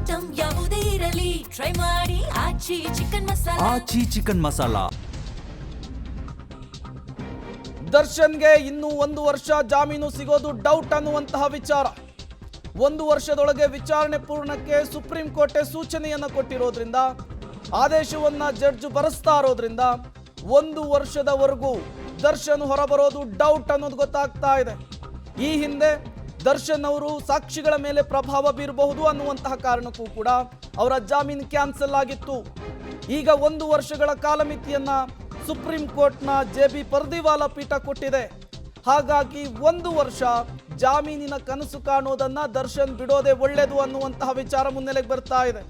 Item ಯಾವುದೇ ಇರಲಿ try ಮಾಡಿ ಆಚಿ ಚಿಕನ್ ಮಸಾಲಾ. ದರ್ಶನ್ಗೆ ಇನ್ನೂ 1 ವರ್ಷ ಜಾಮೀನು ಸಿಗೋದು ಡೌಟ್ ಅನ್ನುವಂತಹ ವಿಚಾರ. 1 ವರ್ಷದೊಳಗೆ ವಿಚಾರಣೆ ಪೂರ್ಣಕ್ಕೆ ಸುಪ್ರೀಂ ಕೋರ್ಟ್ ಸೂಚನೆಯನ್ನು ಕೊಟ್ಟಿರೋದ್ರಿಂದ, ಆದೇಶವನ್ನ ಜಡ್ಜ್ ಬರೆಸ್ತಾ ಇರೋದ್ರಿಂದ 1 ವರ್ಷದವರೆಗೂ ದರ್ಶನ್ ಹೊರಬರೋದು ಡೌಟ್ ಅನ್ನೋದು ಗೊತ್ತಾಗ್ತಾ ಇದೆ. ಈ ಹಿಂದೆ ದರ್ಶನ್ ಅವರು ಸಾಕ್ಷಿಗಳ ಮೇಲೆ ಪ್ರಭಾವ ಬೀರಬಹುದು ಅನ್ನುವಂತಹ ಕಾರಣಕ್ಕೂ ಕೂಡ ಅವರ ಜಾಮೀನು ಕ್ಯಾನ್ಸಲ್ ಆಗಿತ್ತು. ಈಗ 1 ವರ್ಷಗಳ ಕಾಲಮಿತಿಯನ್ನ ಸುಪ್ರೀಂ ಕೋರ್ಟ್ನ ಜೆ.ಬಿ. ಪರ್ದಿವಾಲಾ ಪೀಠ ಕೊಟ್ಟಿದೆ. ಹಾಗಾಗಿ 1 ವರ್ಷ ಜಾಮೀನಿನ ಕನಸು ಕಾಣೋದನ್ನ ದರ್ಶನ್ ಬಿಡೋದೇ ಒಳ್ಳೆಯದು ಅನ್ನುವಂತಹ ವಿಚಾರ ಮುನ್ನೆಲೆಗೆ ಬರ್ತಾ ಇದೆ.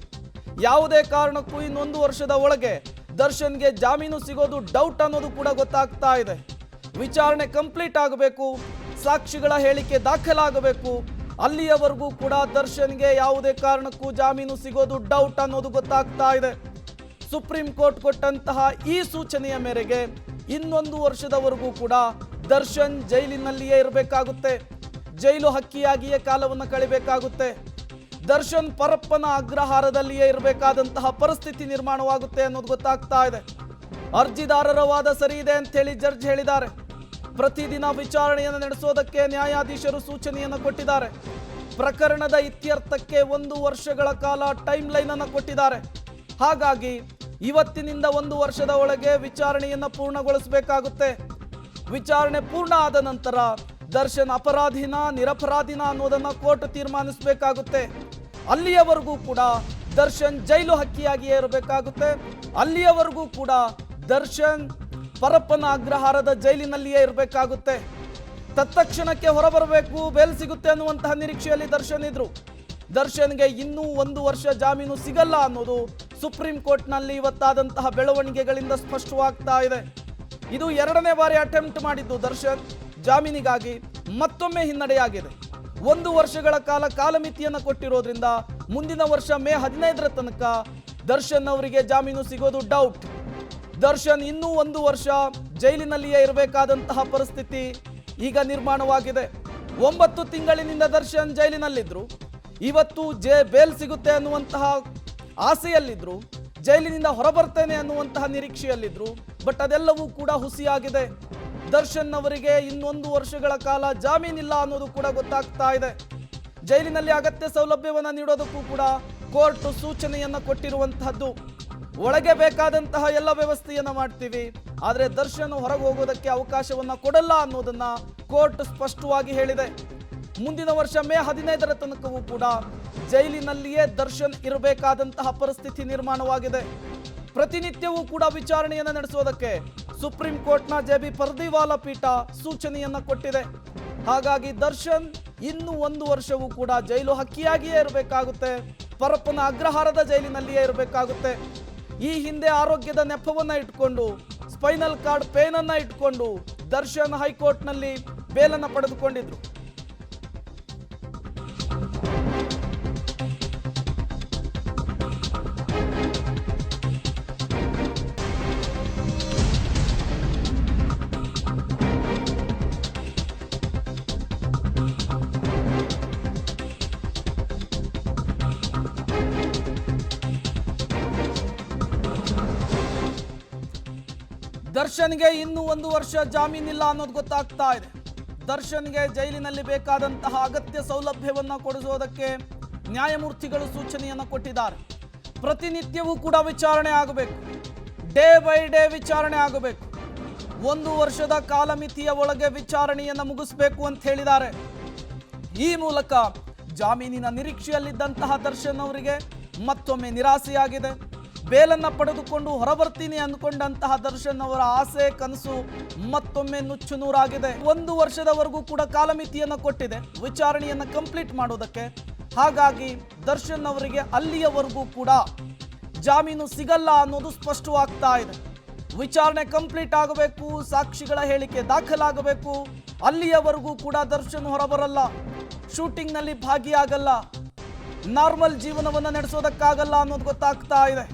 ಯಾವುದೇ ಕಾರಣಕ್ಕೂ ಇನ್ನೊಂದು ವರ್ಷದ ಒಳಗೆ ದರ್ಶನ್ಗೆ ಜಾಮೀನು ಸಿಗೋದು ಡೌಟ್ ಅನ್ನೋದು ಕೂಡ ಗೊತ್ತಾಗ್ತಾ ಇದೆ. ವಿಚಾರಣೆ ಕಂಪ್ಲೀಟ್ ಆಗಬೇಕು, ಸಾಕ್ಷಿಗಳ ಹೇಳಿಕೆ ದಾಖಲಾಗಬೇಕು. ಅಲ್ಲಿಯವರೆಗೂ ಕೂಡ ದರ್ಶನ್ಗೆ ಯಾವುದೇ ಕಾರಣಕ್ಕೂ ಜಾಮೀನು ಸಿಗೋದು ಡೌಟ್ ಅನ್ನೋದು ಗೊತ್ತಾಗ್ತಾ ಇದೆ. ಸುಪ್ರೀಂ ಕೋರ್ಟ್ ಕೊಟ್ಟಂತಹ ಈ ಸೂಚನೆಯ ಮೇರೆಗೆ ಇನ್ನೊಂದು ವರ್ಷದವರೆಗೂ ಕೂಡ ದರ್ಶನ್ ಜೈಲಿನಲ್ಲಿಯೇ ಇರಬೇಕಾಗುತ್ತೆ. ಜೈಲು ಹಕ್ಕಿಯಾಗಿಯೇ ಕಾಲವನ್ನು ಕಳಿಬೇಕಾಗುತ್ತೆ. ದರ್ಶನ್ ಪರಪ್ಪನ ಅಗ್ರಹಾರದಲ್ಲಿಯೇ ಇರಬೇಕಾದಂತಹ ಪರಿಸ್ಥಿತಿ ನಿರ್ಮಾಣವಾಗುತ್ತೆ ಅನ್ನೋದು ಗೊತ್ತಾಗ್ತಾ ಇದೆ. ಅರ್ಜಿದಾರರ ವಾದ ಸರಿ ಇದೆ ಅಂತ ಹೇಳಿ ಜಡ್ಜ್ ಹೇಳಿದ್ದಾರೆ. ಪ್ರತಿದಿನ ವಿಚಾರಣೆಯನ್ನು ನಡೆಸೋದಕ್ಕೆ ನ್ಯಾಯಾಧೀಶರು ಸೂಚನೆಯನ್ನು ಕೊಟ್ಟಿದ್ದಾರೆ. ಪ್ರಕರಣದ ಇತ್ಯರ್ಥಕ್ಕೆ 1 ವರ್ಷಗಳ ಕಾಲ ಟೈಮ್ ಲೈನ್ ಅನ್ನು ಕೊಟ್ಟಿದ್ದಾರೆ. ಹಾಗಾಗಿ ಇವತ್ತಿನಿಂದ 1 ವರ್ಷದ ಒಳಗೆ ವಿಚಾರಣೆಯನ್ನು ಪೂರ್ಣಗೊಳಿಸಬೇಕಾಗುತ್ತೆ. ವಿಚಾರಣೆ ಪೂರ್ಣ ಆದ ನಂತರ ದರ್ಶನ್ ಅಪರಾಧಿನ ನಿರಪರಾಧಿನ ಅನ್ನೋದನ್ನ ಕೋರ್ಟ್ ತೀರ್ಮಾನಿಸಬೇಕಾಗುತ್ತೆ. ಅಲ್ಲಿಯವರೆಗೂ ಕೂಡ ದರ್ಶನ್ ಜೈಲು ಹಕ್ಕಿಯಾಗಿಯೇ ಇರಬೇಕಾಗುತ್ತೆ. ಅಲ್ಲಿಯವರೆಗೂ ಕೂಡ ದರ್ಶನ್ ಪರಪ್ಪನ ಅಗ್ರಹಾರದ ಜೈಲಿನಲ್ಲಿಯೇ ಇರಬೇಕಾಗುತ್ತೆ. ತತ್ಕ್ಷಣಕ್ಕೆ ಹೊರಬರಬೇಕು, ಬೇಲ್ ಸಿಗುತ್ತೆ ಅನ್ನುವಂತಹ ನಿರೀಕ್ಷೆಯಲ್ಲಿ ದರ್ಶನ್ ಇದ್ರು. ದರ್ಶನ್ಗೆ ಇನ್ನೂ 1 ವರ್ಷ ಜಾಮೀನು ಸಿಗಲ್ಲ ಅನ್ನೋದು ಸುಪ್ರೀಂ ಕೋರ್ಟ್ನಲ್ಲಿ ಇವತ್ತಾದಂತಹ ಬೆಳವಣಿಗೆಗಳಿಂದ ಸ್ಪಷ್ಟವಾಗ್ತಾ ಇದೆ. ಇದು 2ನೇ ಬಾರಿ ಅಟೆಂಪ್ಟ್ ಮಾಡಿದ್ದು ದರ್ಶನ್ ಜಾಮೀನಿಗಾಗಿ ಮತ್ತೊಮ್ಮೆ ಹಿನ್ನಡೆಯಾಗಿದೆ. 1 ವರ್ಷಗಳ ಕಾಲಮಿತಿಯನ್ನು ಕೊಟ್ಟಿರೋದ್ರಿಂದ ಮುಂದಿನ ವರ್ಷ ಮೇ 15ರ ತನಕ ದರ್ಶನ್ ಅವರಿಗೆ ಜಾಮೀನು ಸಿಗೋದು ಡೌಟ್. ದರ್ಶನ್ ಇನ್ನೂ 1 ವರ್ಷ ಜೈಲಿನಲ್ಲಿಯೇ ಇರಬೇಕಾದಂತಹ ಪರಿಸ್ಥಿತಿ ಈಗ ನಿರ್ಮಾಣವಾಗಿದೆ. 9 ತಿಂಗಳಿನಿಂದ ದರ್ಶನ್ ಜೈಲಿನಲ್ಲಿದ್ರು. ಇವತ್ತು ಬೇಲ್ ಸಿಗುತ್ತೆ ಅನ್ನುವಂತಹ ಆಸೆಯಲ್ಲಿದ್ರು, ಜೈಲಿನಿಂದ ಹೊರಬರ್ತೇನೆ ಅನ್ನುವಂತಹ ನಿರೀಕ್ಷೆಯಲ್ಲಿದ್ರು. ಬಟ್ ಅದೆಲ್ಲವೂ ಕೂಡ ಹುಸಿಯಾಗಿದೆ. ದರ್ಶನ್ ಅವರಿಗೆ ಇನ್ನೊಂದು ವರ್ಷಗಳ ಕಾಲ ಜಾಮೀನಿಲ್ಲ ಅನ್ನೋದು ಕೂಡ ಗೊತ್ತಾಗ್ತಾ ಇದೆ. ಜೈಲಿನಲ್ಲಿ ಅಗತ್ಯ ಸೌಲಭ್ಯವನ್ನು ನೀಡೋದಕ್ಕೂ ಕೂಡ ಕೋರ್ಟ್ ಸೂಚನೆಯನ್ನು ಕೊಟ್ಟಿರುವಂತಹದ್ದು. ಒಳಗೆ ಬೇಕಾದಂತಹ ಎಲ್ಲ ವ್ಯವಸ್ಥೆಯನ್ನು ಮಾಡ್ತೀವಿ, ಆದರೆ ದರ್ಶನ್ ಹೊರಗೆ ಹೋಗೋದಕ್ಕೆ ಅವಕಾಶವನ್ನು ಕೊಡಲ್ಲ ಅನ್ನೋದನ್ನ ಕೋರ್ಟ್ ಸ್ಪಷ್ಟವಾಗಿ ಹೇಳಿದೆ. ಮುಂದಿನ ವರ್ಷ ಮೇ 15ರ ತನಕವೂ ಕೂಡ ಜೈಲಿನಲ್ಲಿಯೇ ದರ್ಶನ್ ಇರಬೇಕಾದಂತಹ ಪರಿಸ್ಥಿತಿ ನಿರ್ಮಾಣವಾಗಿದೆ. ಪ್ರತಿನಿತ್ಯವೂ ಕೂಡ ವಿಚಾರಣೆಯನ್ನು ನಡೆಸೋದಕ್ಕೆ ಸುಪ್ರೀಂ ಕೋರ್ಟ್ನ ಜೆ.ಬಿ. ಪರ್ದಿವಾಲಾ ಪೀಠ ಸೂಚನೆಯನ್ನು ಕೊಟ್ಟಿದೆ. ಹಾಗಾಗಿ ದರ್ಶನ್ ಇನ್ನೂ 1 ವರ್ಷವೂ ಕೂಡ ಜೈಲು ಹಕ್ಕಿಯಾಗಿಯೇ ಇರಬೇಕಾಗುತ್ತೆ. ಪರಪ್ಪನ ಅಗ್ರಹಾರದ ಜೈಲಿನಲ್ಲಿಯೇ ಇರಬೇಕಾಗುತ್ತೆ. ಈ ಹಿಂದೆ ಆರೋಗ್ಯದ ನೆಪವನ್ನು ಇಟ್ಕೊಂಡು, ಸ್ಪೈನಲ್ ಕಾರ್ಡ್ ಪೇನ್ ಅನ್ನ ಇಟ್ಕೊಂಡು ದರ್ಶನ್ ಹೈಕೋರ್ಟ್ನಲ್ಲಿ ಬೇಲನ್ನು ಪಡೆದುಕೊಂಡಿದ್ರು. ದರ್ಶನ್ಗೆ ಇನ್ನೂ 1 ವರ್ಷ ಜಾಮೀನಿಲ್ಲ ಅನ್ನೋದು ಗೊತ್ತಾಗ್ತಾ ಇದೆ. ದರ್ಶನ್ಗೆ ಜೈಲಿನಲ್ಲಿ ಬೇಕಾದಂತಹ ಅಗತ್ಯ ಸೌಲಭ್ಯವನ್ನು ಕೊಡಿಸೋದಕ್ಕೆ ನ್ಯಾಯಮೂರ್ತಿಗಳು ಸೂಚನೆಯನ್ನು ಕೊಟ್ಟಿದ್ದಾರೆ. ಪ್ರತಿನಿತ್ಯವೂ ಕೂಡ ವಿಚಾರಣೆ ಆಗಬೇಕು, ಡೇ ಬೈ ಡೇ ವಿಚಾರಣೆ ಆಗಬೇಕು. 1 ವರ್ಷದ ಕಾಲಮಿತಿಯ ಒಳಗೆ ವಿಚಾರಣೆಯನ್ನು ಮುಗಿಸಬೇಕು ಅಂತ ಹೇಳಿದ್ದಾರೆ. ಈ ಮೂಲಕ ಜಾಮೀನಿನ ನಿರೀಕ್ಷೆಯಲ್ಲಿದ್ದಂತಹ ದರ್ಶನ್ ಅವರಿಗೆ ಮತ್ತೊಮ್ಮೆ ನಿರಾಸೆಯಾಗಿದೆ. ಬೇಲನ್ನ ಪಡೆದುಕೊಂಡು ಹೊರಬರ್ತೀನಿ ಅಂದುಕೊಂಡಂತಹ ದರ್ಶನ್ ಅವರ ಆಸೆ ಕನಸು ಮತ್ತೊಮ್ಮೆ ನುಚ್ಚು ನೂರಾಗಿದೆ. 1 ವರ್ಷದವರೆಗೂ ಕೂಡ ಕಾಲಮಿತಿಯನ್ನು ಕೊಟ್ಟಿದೆ ವಿಚಾರಣೆಯನ್ನು ಕಂಪ್ಲೀಟ್ ಮಾಡೋದಕ್ಕೆ. ಹಾಗಾಗಿ ದರ್ಶನ್ ಅವರಿಗೆ ಅಲ್ಲಿಯವರೆಗೂ ಕೂಡ ಜಾಮೀನು ಸಿಗಲ್ಲ ಅನ್ನೋದು ಸ್ಪಷ್ಟವಾಗ್ತಾ ಇದೆ. ವಿಚಾರಣೆ ಕಂಪ್ಲೀಟ್ ಆಗಬೇಕು, ಸಾಕ್ಷಿಗಳ ಹೇಳಿಕೆ ದಾಖಲಾಗಬೇಕು. ಅಲ್ಲಿಯವರೆಗೂ ಕೂಡ ದರ್ಶನ್ ಹೊರಬರಲ್ಲ, ಶೂಟಿಂಗ್ನಲ್ಲಿ ಭಾಗಿಯಾಗಲ್ಲ, ನಾರ್ಮಲ್ ಜೀವನವನ್ನು ನಡೆಸೋದಕ್ಕಾಗಲ್ಲ ಅನ್ನೋದು ಗೊತ್ತಾಗ್ತಾ ಇದೆ.